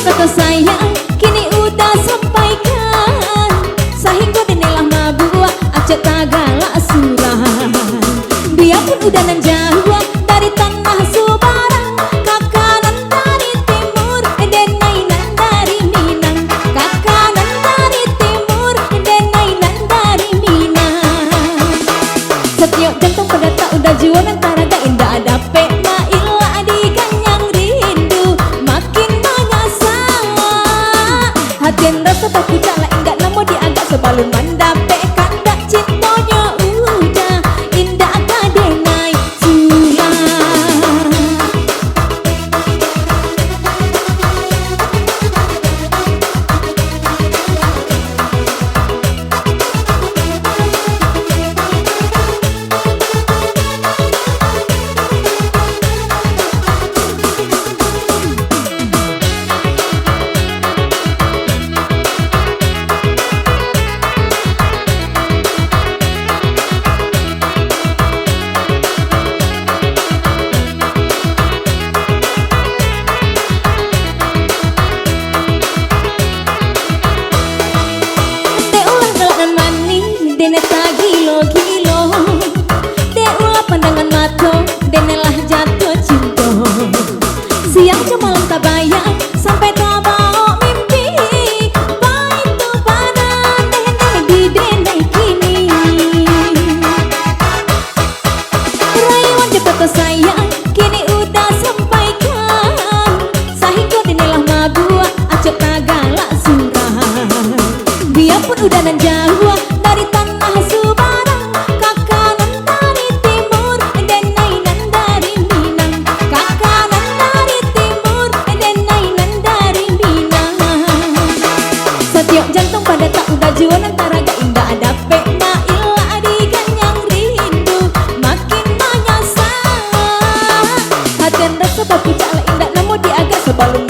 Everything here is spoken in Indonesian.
kata sayang kini udah sampaikan, sehingga dinilah mabua acet tagala suran. Biarpun udah nan jauh dari tanah Subarang, kakanan dari timur denainan dari Minang, kakanan dari timur denainan dari Minang. Setiap jantung pada tak udah jualan taraga indah ada pena illa diganyang rindu makin mengasah. Hatian rasa tak kucala indah namun diagak sebalun mandape kandak cintonya udah indah kadenai sulang. Dene tak gilo-gilo, de ulah pandangan mato, dene lah jatuh cinta. Siang cuma malam tak bayang, sampai tak bawa mimpi. Baik tuh padan, dene di dene kini. Rayuan de kata sayang, kini udah sampaikan, sehingga dene lah mabua, acet tagala suran. Biarpun udah nan jauh dari tanah Subarang, kakanan dari timur denainan dari Minang, kakanan dari timur denainan dari Minang. Setiap jantung pada tak udah jualan taraga indah ada pena illa diganyang rindu makin menyasar. Hatian rasa baku cala indah namun diagak sebalun